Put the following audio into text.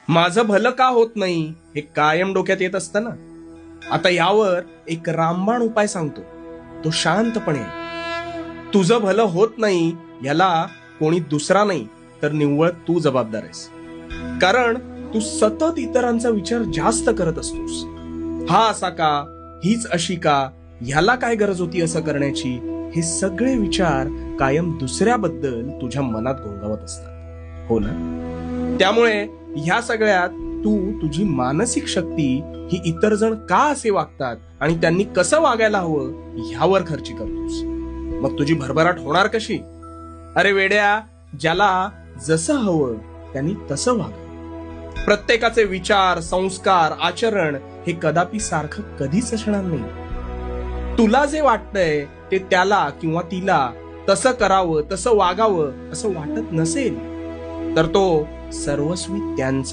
माझं भलं का होत नाही हे कायम डोक्यात येत असतं ना. आता यावर एक रामबाण उपाय सांगतो. तो शांतपणे ऐक. तुझं भलं होत नाही याला कोणी दुसरा नाही तर निव्वळ तू जबाबदार आहेस. कारण तू सतत इतरांचा विचार जास्त करत असतोस. हा असा का, हीच अशी का, ह्याला काय गरज होती असं करण्याची, हे सगळे विचार कायम दुसऱ्याबद्दल तुझ्या मनात घोंगावत असतात, हो ना? त्यामुळे ह्या सगळ्यात तू तुझी मानसिक शक्ती ही इतर जण का असे वागतात आणि त्यांनी कसं वागायला हवं ह्यावर खर्ची करतोस. मग तुझी भरभराट होणार कशी? अरे वेड्या, ज्याला जसं हवं त्यांनी तसं वागावं. प्रत्येकाचे विचार, संस्कार, आचरण हे कदापि सारखं कधीच असणार नाही. तुला जे वाटतंय ते त्याला किंवा तिला तसं करावं, तसं वागावं असं वाटत नसेल तर तो सर्वस्वी त्यांचा